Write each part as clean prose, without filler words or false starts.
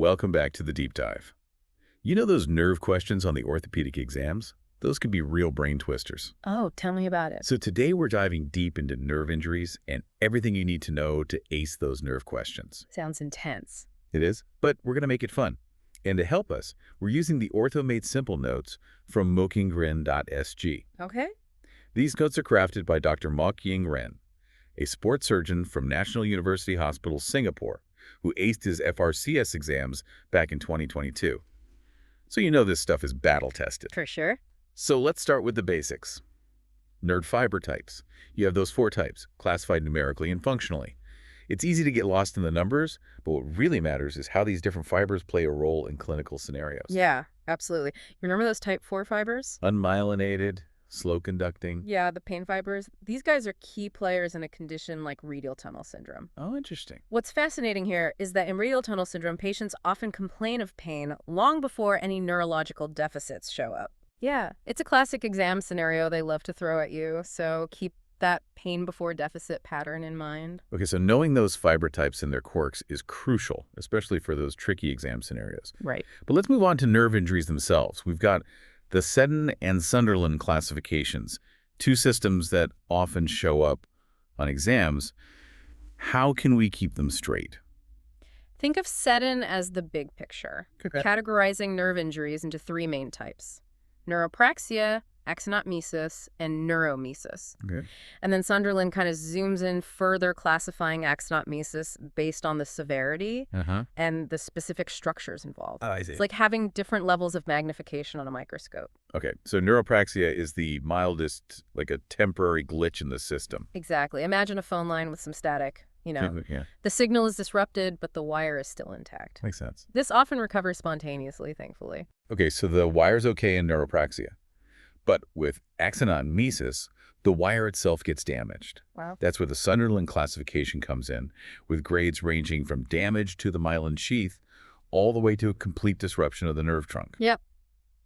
welcome back to the deep dive. You know those nerve questions on the orthopedic exams? Those can be real brain twisters. Oh, tell me about it. So today we're diving deep into nerve injuries and everything you need to know to ace those nerve questions. Sounds intense. It is, but we're going to make it fun. And to help us, we're using the Ortho Made Simple notes from mokyingren.sg. Okay. These notes are crafted by Dr. Mokyingren, a sports surgeon from National University Hospital, Singapore, who aced his FRCS exams back in 2022. So you know this stuff is battle-tested. For sure. So let's start with the basics. Nerve fiber types. You have those 4 types, classified numerically and functionally. It's easy to get lost in the numbers, but what really matters is how these different fibers play a role in clinical scenarios. Yeah, absolutely. You remember those type 4 fibers? Unmyelinated, slow conducting. Yeah, the pain fibers. These guys are key players in a condition like radial tunnel syndrome. Oh, interesting. What's fascinating here is that in radial tunnel syndrome, patients often complain of pain long before any neurological deficits show up. Yeah, it's a classic exam scenario they love to throw at you, so keep that pain before deficit pattern in mind. Okay, so knowing those fiber types and their quirks is crucial, especially for those tricky exam scenarios. Right. But let's move on to nerve injuries themselves. We've got the Seddon and Sunderland classifications, 2 systems that often show up on exams. How can we keep them straight? Think of Seddon as the big picture, Okay. categorizing nerve injuries into 3 main types: neuropraxia, axonotmesis, and neuromesis. Okay. And then Sunderland kind of zooms in further, classifying axonotmesis based on the severity and the specific structures involved. Oh, I see. It's like having different levels of magnification on a microscope. Okay, so neuropraxia is the mildest, like a temporary glitch in the system. Exactly. Imagine a phone line with some static. Yeah, The signal is disrupted, but the wire is still intact. makes sense. This often recovers spontaneously, thankfully. Okay, so the wire's okay in neuropraxia. But with axonotmesis, the wire itself gets damaged. Wow. That's where the Sunderland classification comes in, with grades ranging from damage to the myelin sheath all the way to a complete disruption of the nerve trunk. Yep.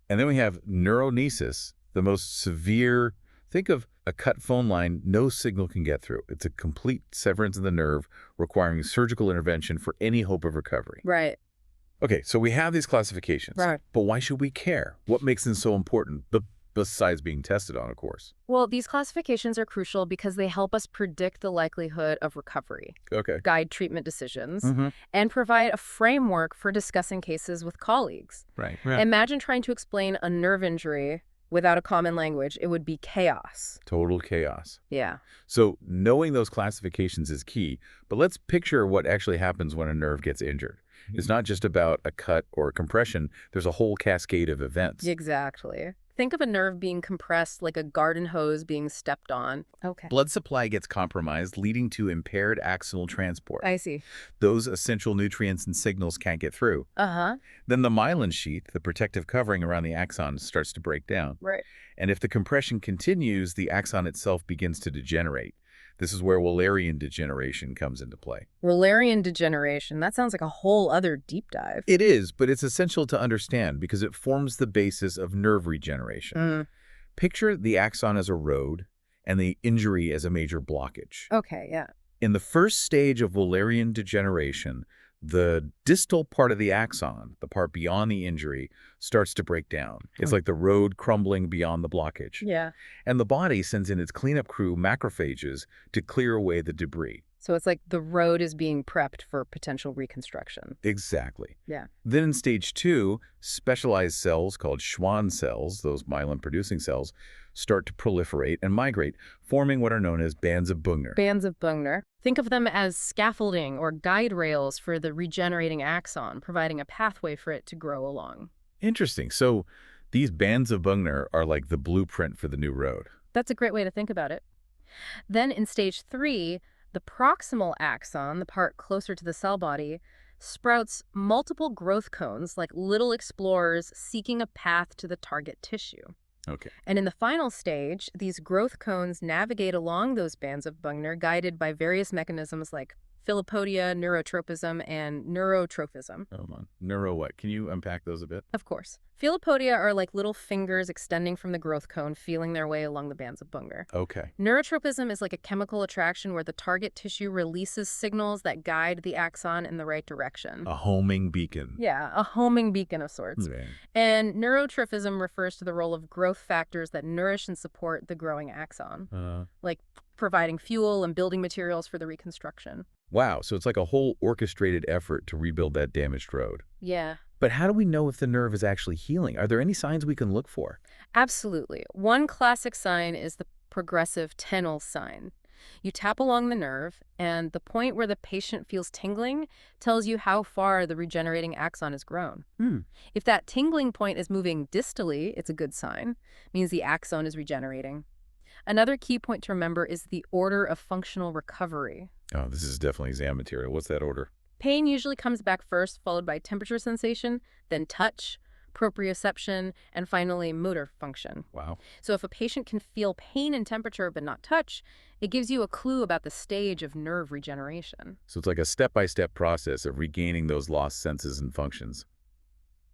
And then we have neuronesis, the most severe. Think of a cut phone line no signal can get through. It's a complete severance of the nerve requiring surgical intervention for any hope of recovery. Right. Okay, so we have these classifications. Right. But why should we care? What makes them so important, besides being tested on, of course? Well, these classifications are crucial because they help us predict the likelihood of recovery, Okay. guide treatment decisions, Mm-hmm. and provide a framework for discussing cases with colleagues. Right. Imagine trying to explain a nerve injury without a common language. It would be chaos. Total chaos. Yeah. So knowing those classifications is key, but let's picture what actually happens when a nerve gets injured. It's not just about a cut or a compression. There's a whole cascade of events. Exactly. Think of a nerve being compressed like a garden hose being stepped on. Okay. Blood supply gets compromised, leading to impaired axonal transport. I see. Those essential nutrients and signals can't get through. Uh-huh. Then the myelin sheath, the protective covering around the axon, starts to break down. Right. And if the compression continues, the axon itself begins to degenerate. This is where Wallerian degeneration comes into play. Wallerian degeneration. That sounds like a whole other deep dive. It is, but it's essential to understand because it forms the basis of nerve regeneration. Picture the axon as a road and the injury as a major blockage. Okay, yeah. In the first stage of Wallerian degeneration, the distal part of the axon, the part beyond the injury, starts to break down. It's like the road crumbling beyond the blockage. Yeah. And the body sends in its cleanup crew, macrophages, to clear away the debris. So it's like the road is being prepped for potential reconstruction. Exactly. Yeah. Then in stage 2, specialized cells called Schwann cells, those myelin-producing cells, start to proliferate and migrate, forming what are known as bands of Bungner. Bands of Bungner. Think of them as scaffolding or guide rails for the regenerating axon, providing a pathway for it to grow along. Interesting. So these bands of Bungner are like the blueprint for the new road. That's a great way to think about it. Then in stage 3, the proximal axon, the part closer to the cell body, sprouts multiple growth cones like little explorers seeking a path to the target tissue. Okay. And in the final stage, these growth cones navigate along those bands of Bungner, guided by various mechanisms like Philopodia, neurotropism, and neurotrophism. Hold on. Neuro what? Can you unpack those a bit? Of course. Philopodia are like little fingers extending from the growth cone, feeling their way along the bands of Bunger. Okay. Neurotropism is like a chemical attraction where the target tissue releases signals that guide the axon in the right direction. A homing beacon. Yeah, a homing beacon of sorts. Yeah. And neurotrophism refers to the role of growth factors that nourish and support the growing axon, like providing fuel and building materials for the reconstruction. Wow, so it's like a whole orchestrated effort to rebuild that damaged road. Yeah. But how do we know if the nerve is actually healing? Are there any signs we can look for? Absolutely. One classic sign is the progressive tenal sign. You tap along the nerve, and the point where the patient feels tingling tells you how far the regenerating axon has grown. If that tingling point is moving distally, it's a good sign. It means the axon is regenerating. Another key point to remember is the order of functional recovery. Oh, this is definitely exam material. What's that order? Pain usually comes back first, followed by temperature sensation, then touch, proprioception, and finally motor function. Wow. So if a patient can feel pain and temperature but not touch, it gives you a clue about the stage of nerve regeneration. So it's like a step-by-step process of regaining those lost senses and functions.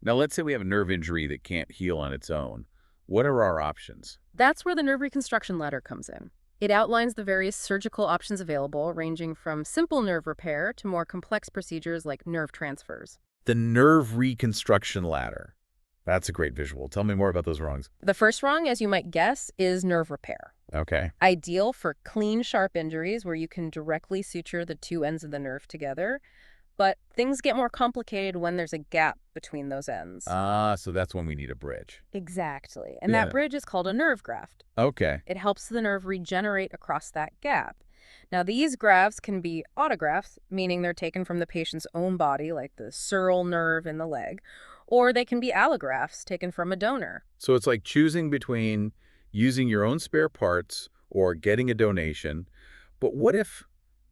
Now, let's say we have a nerve injury that can't heal on its own. What are our options? That's where the nerve reconstruction ladder comes in. It outlines the various surgical options available, ranging from simple nerve repair to more complex procedures like nerve transfers. The nerve reconstruction ladder. That's a great visual. Tell me more about those rungs. The first rung, as you might guess, is nerve repair. Okay. Ideal for clean, sharp injuries where you can directly suture the two ends of the nerve together. But things get more complicated when there's a gap between those ends. So that's when we need a bridge. Exactly. And Yeah. that bridge is called a nerve graft. Okay. It helps the nerve regenerate across that gap. Now, these grafts can be autografts, meaning they're taken from the patient's own body, like the sural nerve in the leg, or they can be allografts taken from a donor. So it's like choosing between using your own spare parts or getting a donation. But what if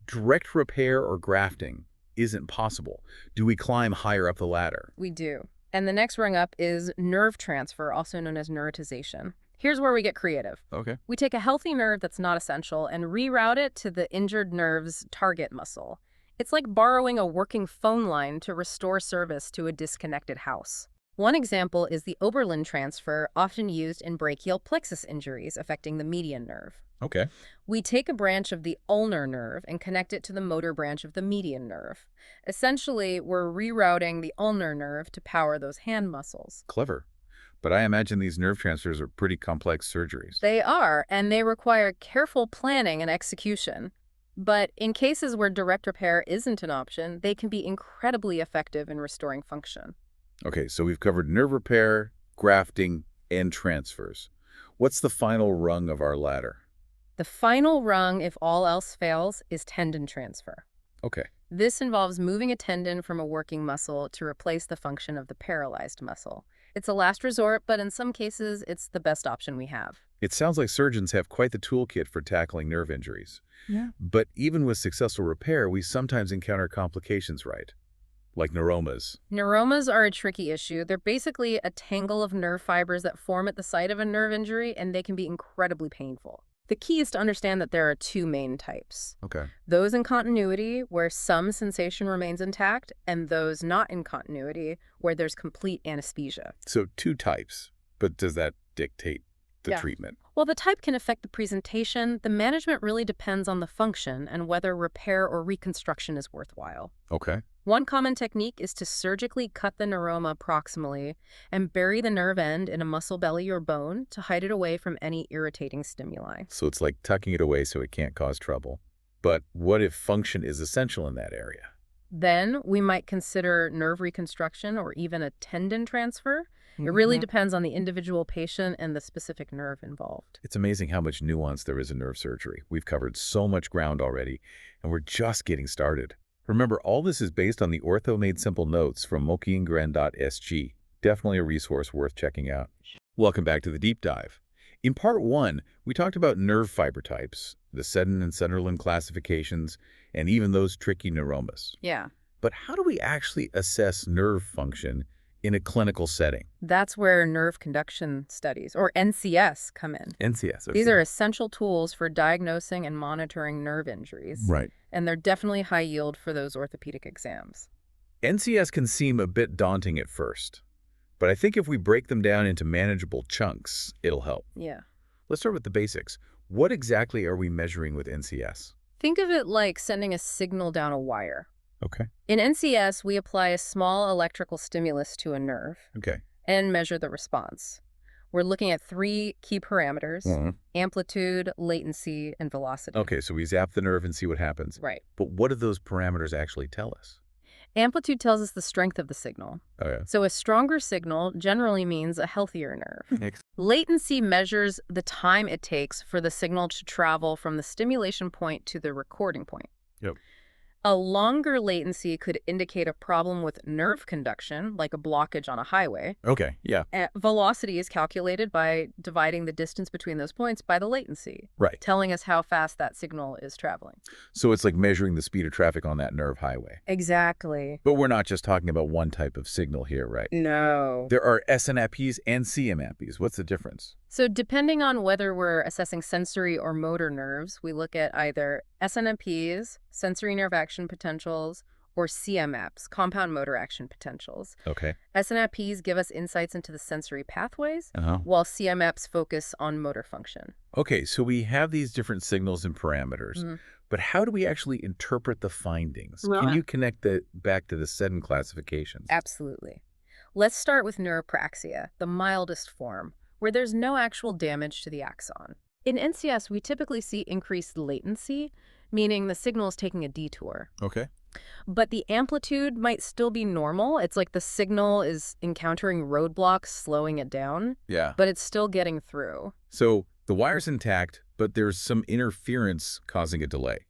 direct repair or grafting isn't possible? Do we climb higher up the ladder? We do. And the next rung up is nerve transfer, also known as neurotization. Here's where we get creative. Okay. We take a healthy nerve that's not essential and reroute it to the injured nerve's target muscle. It's like borrowing a working phone line to restore service to a disconnected house. One example is the Oberlin transfer, often used in brachial plexus injuries affecting the median nerve. Okay. We take a branch of the ulnar nerve and connect it to the motor branch of the median nerve. Essentially, we're rerouting the ulnar nerve to power those hand muscles. Clever. But I imagine these nerve transfers are pretty complex surgeries. They are, and they require careful planning and execution. But in cases where direct repair isn't an option, they can be incredibly effective in restoring function. Okay, so we've covered nerve repair, grafting, and transfers. What's the final rung of our ladder? The final rung, if all else fails, is tendon transfer. Okay. This involves moving a tendon from a working muscle to replace the function of the paralyzed muscle. It's a last resort, but in some cases, it's the best option we have. It sounds like surgeons have quite the toolkit for tackling nerve injuries. Yeah. But even with successful repair, we sometimes encounter complications, right? Like neuromas. Neuromas are a tricky issue. They're basically a tangle of nerve fibers that form at the site of a nerve injury, and they can be incredibly painful. The key is to understand that there are two main types. Okay. Those in continuity, where some sensation remains intact, and those not in continuity, where there's complete anesthesia. So two types, but does that dictate the Yeah. treatment? While the type can affect the presentation, the management really depends on the function and whether repair or reconstruction is worthwhile. Okay. One common technique is to surgically cut the neuroma proximally and bury the nerve end in a muscle belly or bone to hide it away from any irritating stimuli. So it's like tucking it away so it can't cause trouble. But what if function is essential in that area? Then we might consider nerve reconstruction or even a tendon transfer. It really depends on the individual patient and the specific nerve involved. It's amazing how much nuance there is in nerve surgery. We've covered so much ground already, and we're just getting started. Remember, all this is based on the Ortho Made Simple notes from mokyingren.sg. Definitely a resource worth checking out. Welcome back to the deep dive. In part 1, we talked about nerve fiber types, the Seddon and Sunderland classifications, and even those tricky neuromas. Yeah. But how do we actually assess nerve function in a clinical setting. That's where nerve conduction studies, or NCS, come in. NCS, okay. These are essential tools for diagnosing and monitoring nerve injuries. Right. And they're definitely high yield for those orthopedic exams. NCS can seem a bit daunting at first, but I think if we break them down into manageable chunks, it'll help. Yeah. Let's start with the basics. What exactly are we measuring with NCS? Think of it like sending a signal down a wire. Okay. In NCS, we apply a small electrical stimulus to a nerve Okay. and measure the response. We're looking at 3 key parameters: amplitude, latency, and velocity. Okay, so we zap the nerve and see what happens. Right. But what do those parameters actually tell us? Amplitude tells us the strength of the signal. Oh, yeah. So a stronger signal generally means a healthier nerve. Latency measures the time it takes for the signal to travel from the stimulation point to the recording point. Yep. A longer latency could indicate a problem with nerve conduction, like a blockage on a highway. Okay, yeah. Velocity is calculated by dividing the distance between those points by the latency, Right. telling us how fast that signal is traveling. So it's like measuring the speed of traffic on that nerve highway. Exactly. But we're not just talking about one type of signal here, right? No. There are SNAPs and CMAPs. What's the difference? So depending on whether we're assessing sensory or motor nerves, we look at either SNMPs, sensory nerve action potentials, or CMAPs, compound motor action potentials. Okay. SNAPs give us insights into the sensory pathways, Uh-huh. while CMAPs focus on motor function. Okay, so we have these different signals and parameters, but how do we actually interpret the findings? Can you connect that back to the SEDEN classifications? Absolutely. Let's start with neuropraxia, the mildest form, where there's no actual damage to the axon. In NCS, we typically see increased latency, meaning the signal is taking a detour. Okay. But the amplitude might still be normal. It's like the signal is encountering roadblocks, slowing it down, Yeah. but it's still getting through. So the wire's intact, but there's some interference causing a delay.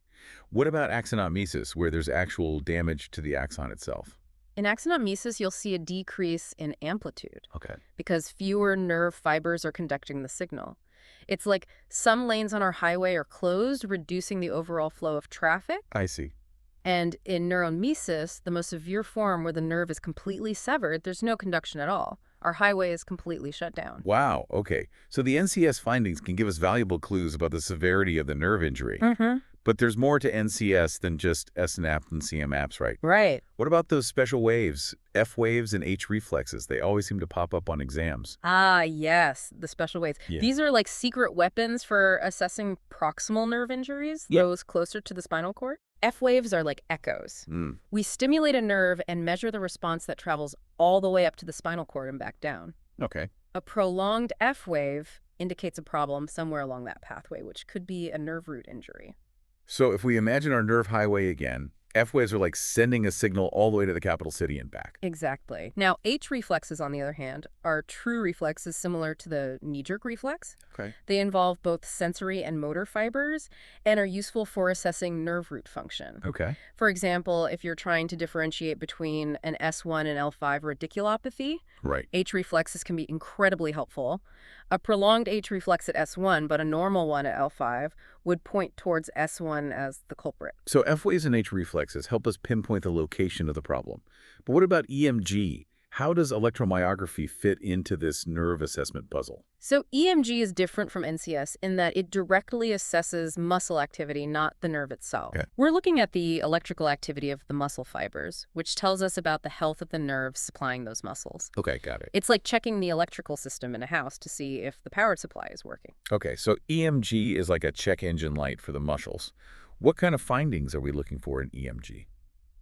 What about axonomesis, where there's actual damage to the axon itself? In axonomesis, you'll see a decrease in amplitude Okay. because fewer nerve fibers are conducting the signal. It's like some lanes on our highway are closed, reducing the overall flow of traffic. I see. And in neuromesis, the most severe form where the nerve is completely severed, there's no conduction at all. Our highway is completely shut down. Wow, okay. So the NCS findings can give us valuable clues about the severity of the nerve injury. But there's more to NCS than just SNAP and CMAPs, right? Right. What about those special waves, F waves and H reflexes? They always seem to pop up on exams. Ah, yes, the special waves. Yeah. These are like secret weapons for assessing proximal nerve injuries, those closer to the spinal cord. F waves are like echoes. We stimulate a nerve and measure the response that travels all the way up to the spinal cord and back down. Okay. A prolonged F wave indicates a problem somewhere along that pathway, which could be a nerve root injury. So if we imagine our nerve highway again, F waves are like sending a signal all the way to the capital city and back. Exactly. Now, H reflexes, on the other hand, are true reflexes similar to the knee-jerk reflex. Okay. They involve both sensory and motor fibers and are useful for assessing nerve root function. Okay. For example, if you're trying to differentiate between an S1 and L5 radiculopathy, Right. H reflexes can be incredibly helpful. A prolonged H reflex at S1, but a normal one at L5, would point towards S1 as the culprit. So F waves and H reflexes help us pinpoint the location of the problem. But what about EMG? How does electromyography fit into this nerve assessment puzzle? So EMG is different from NCS in that it directly assesses muscle activity, not the nerve itself. Okay. We're looking at the electrical activity of the muscle fibers, which tells us about the health of the nerves supplying those muscles. Okay, got it. It's like checking the electrical system in a house to see if the power supply is working. Okay, so EMG is like a check engine light for the muscles. What kind of findings are we looking for in EMG?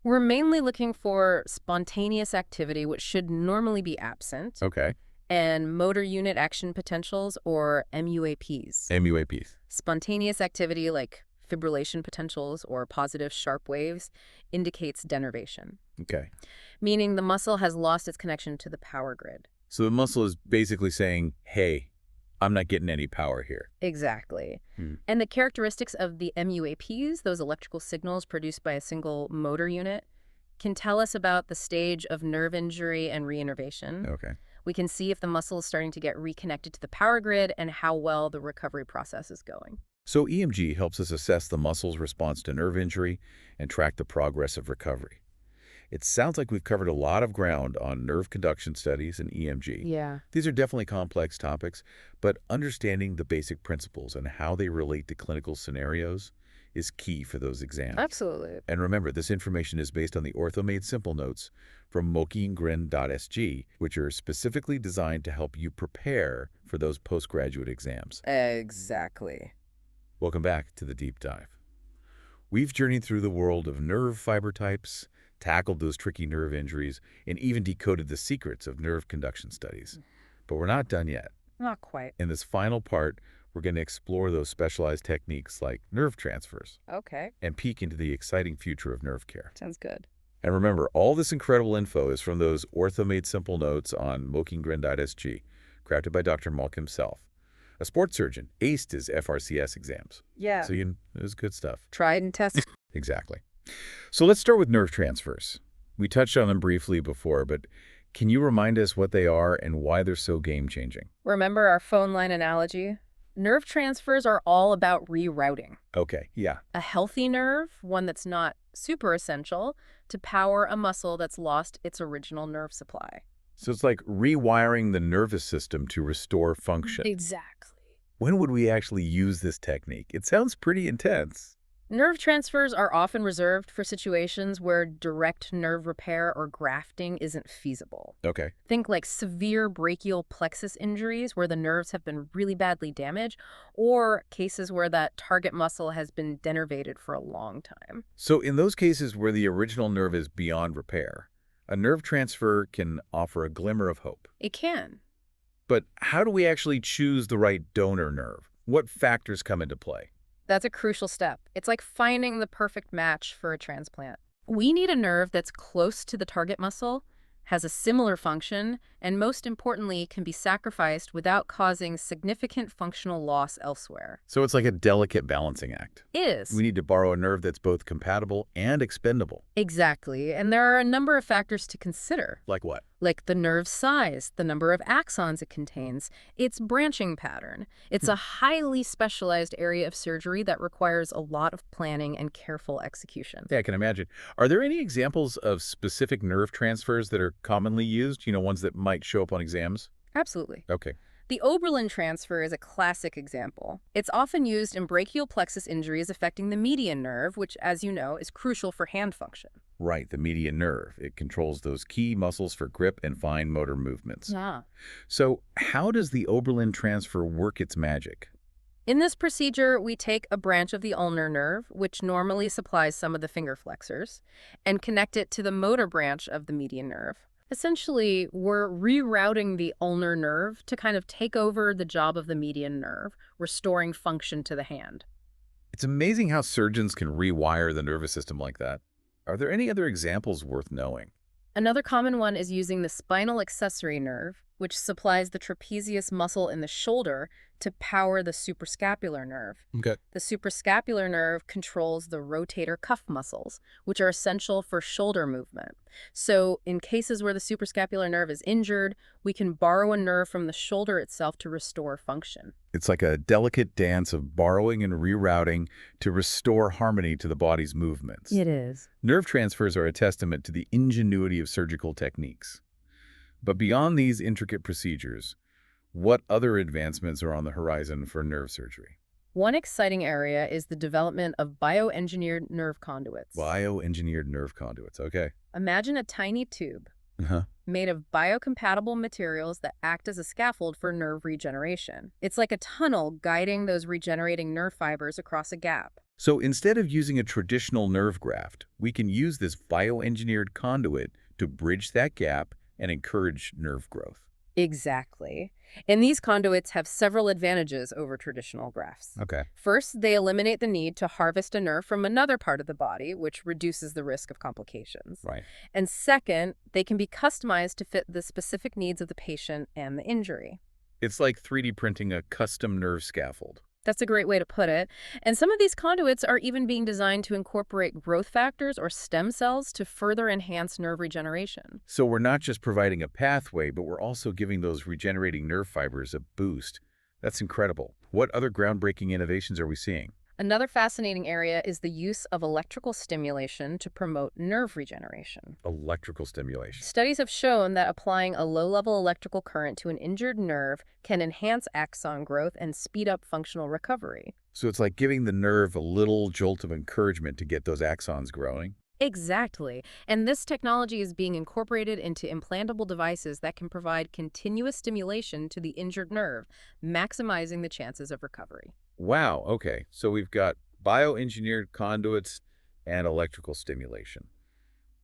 We're mainly looking for spontaneous activity, which should normally be absent, Okay. and motor unit action potentials, or MUAPs. MUAPs. Spontaneous activity like fibrillation potentials or positive sharp waves indicates denervation, Okay. meaning the muscle has lost its connection to the power grid. So the muscle is basically saying, hey, I'm not getting any power here. Exactly. And the characteristics of the MUAPs, those electrical signals produced by a single motor unit, can tell us about the stage of nerve injury and reinnervation. Okay. We can see if the muscle is starting to get reconnected to the power grid and how well the recovery process is going. So EMG helps us assess the muscle's response to nerve injury and track the progress of recovery. It sounds like we've covered a lot of ground on nerve conduction studies and EMG. Yeah, These are definitely complex topics, but understanding the basic principles and how they relate to clinical scenarios is key for those exams. absolutely. And remember, this information is based on the Ortho-Made Simple Notes from mokyingren.sg, which are specifically designed to help you prepare for those postgraduate exams. Exactly. Welcome back to the Deep Dive. We've journeyed through the world of nerve fiber types, tackled those tricky nerve injuries, and even decoded the secrets of nerve conduction studies. But we're not done yet. Not quite. In this final part, we're going to explore those specialized techniques like nerve transfers Okay, and peek into the exciting future of nerve care. sounds good. And remember, all this incredible info is from those Ortho-Made Simple Notes on mokyingren.sg, crafted by Dr. Malk himself. A sports surgeon aced his FRCS exams. Yeah. So it was good stuff. Tried and tested. Exactly. So let's start with nerve transfers. We touched on them briefly before, but can you remind us what they are and why they're so game-changing? Remember our phone line analogy? Nerve transfers are all about rerouting. Okay, yeah. A healthy nerve, one that's not super essential, to power a muscle that's lost its original nerve supply. So it's like rewiring the nervous system to restore function. Exactly. When would we actually use this technique? It sounds pretty intense. Nerve transfers are often reserved for situations where direct nerve repair or grafting isn't feasible. Okay. Think like severe brachial plexus injuries where the nerves have been really badly damaged, or cases where that target muscle has been denervated for a long time. So in those cases where the original nerve is beyond repair, a nerve transfer can offer a glimmer of hope. It can. But how do we actually choose the right donor nerve? What factors come into play? That's a crucial step. It's like finding the perfect match for a transplant. We need a nerve that's close to the target muscle, has a similar function, and most importantly, can be sacrificed without causing significant functional loss elsewhere. So it's like a delicate balancing act. Is. We need to borrow a nerve that's both compatible and expendable. Exactly. And there are a number of factors to consider, Like what? like the nerve size, the number of axons it contains, its branching pattern. It's a highly specialized area of surgery that requires a lot of planning and careful execution. Yeah, I can imagine. Are there any examples of specific nerve transfers that are commonly used? Ones that might show up on exams? Absolutely. Okay. The Oberlin transfer is a classic example. It's often used in brachial plexus injuries affecting the median nerve, which, as you know, is crucial for hand function. Right, the median nerve. It controls those key muscles for grip and fine motor movements. Yeah. So how does the Oberlin transfer work its magic? In this procedure, we take a branch of the ulnar nerve, which normally supplies some of the finger flexors, and connect it to the motor branch of the median nerve. Essentially, we're rerouting the ulnar nerve to kind of take over the job of the median nerve, restoring function to the hand. It's amazing how surgeons can rewire the nervous system like that. Are there any other examples worth knowing? Another common one is using the spinal accessory nerve, which supplies the trapezius muscle in the shoulder to power the suprascapular nerve. Okay. The suprascapular nerve controls the rotator cuff muscles, which are essential for shoulder movement. So in cases where the suprascapular nerve is injured, we can borrow a nerve from the shoulder itself to restore function. It's like a delicate dance of borrowing and rerouting to restore harmony to the body's movements. It is. Nerve transfers are a testament to the ingenuity of surgical techniques. But beyond these intricate procedures, what other advancements are on the horizon for nerve surgery? One exciting area is the development of bioengineered nerve conduits. Bioengineered nerve conduits, okay. Imagine a tiny tube Uh-huh. made of biocompatible materials that act as a scaffold for nerve regeneration. It's like a tunnel guiding those regenerating nerve fibers across a gap. So instead of using a traditional nerve graft, we can use this bioengineered conduit to bridge that gap and encourage nerve growth. Exactly. And these conduits have several advantages over traditional grafts. Okay. First, they eliminate the need to harvest a nerve from another part of the body, which reduces the risk of complications. Right. And second, they can be customized to fit the specific needs of the patient and the injury. It's like 3D printing a custom nerve scaffold. That's a great way to put it. And some of these conduits are even being designed to incorporate growth factors or stem cells to further enhance nerve regeneration. So we're not just providing a pathway, but we're also giving those regenerating nerve fibers a boost. That's incredible. What other groundbreaking innovations are we seeing? Another fascinating area is the use of electrical stimulation to promote nerve regeneration. Electrical stimulation. Studies have shown that applying a low-level electrical current to an injured nerve can enhance axon growth and speed up functional recovery. So it's like giving the nerve a little jolt of encouragement to get those axons growing? Exactly. And this technology is being incorporated into implantable devices that can provide continuous stimulation to the injured nerve, maximizing the chances of recovery. Wow, okay. So we've got bioengineered conduits and electrical stimulation.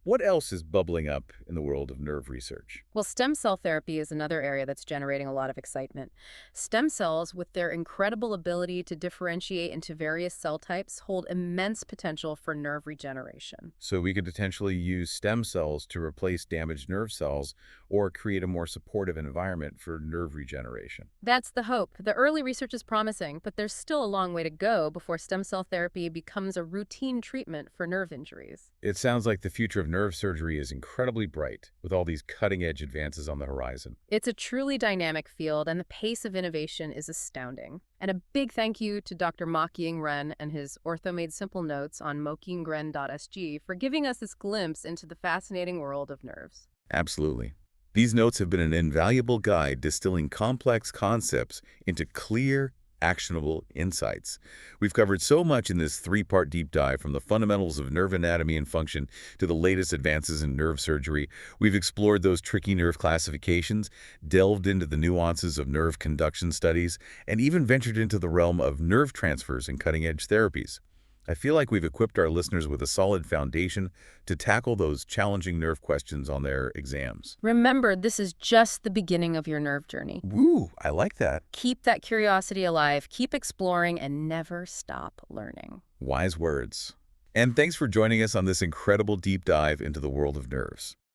What else is bubbling up in the world of nerve research? Well, stem cell therapy is another area that's generating a lot of excitement. Stem cells, with their incredible ability to differentiate into various cell types, hold immense potential for nerve regeneration. So we could potentially use stem cells to replace damaged nerve cells or create a more supportive environment for nerve regeneration. That's the hope. The early research is promising, but there's still a long way to go before stem cell therapy becomes a routine treatment for nerve injuries. It sounds like the future of nerve surgery is incredibly bright, with all these cutting-edge advances on the horizon. It's a truly dynamic field, and the pace of innovation is astounding. And a big thank you to Dr. Mokyingren and his Ortho Made Simple notes on mokyingren.sg for giving us this glimpse into the fascinating world of nerves. Absolutely. These notes have been an invaluable guide distilling complex concepts into clear, actionable insights. We've covered so much in this three-part deep dive, from the fundamentals of nerve anatomy and function to the latest advances in nerve surgery. We've explored those tricky nerve classifications, delved into the nuances of nerve conduction studies, and even ventured into the realm of nerve transfers and cutting-edge therapies. I feel like we've equipped our listeners with a solid foundation to tackle those challenging nerve questions on their exams. Remember, this is just the beginning of your nerve journey. Woo, I like that. Keep that curiosity alive, keep exploring, and never stop learning. Wise words. And thanks for joining us on this incredible deep dive into the world of nerves.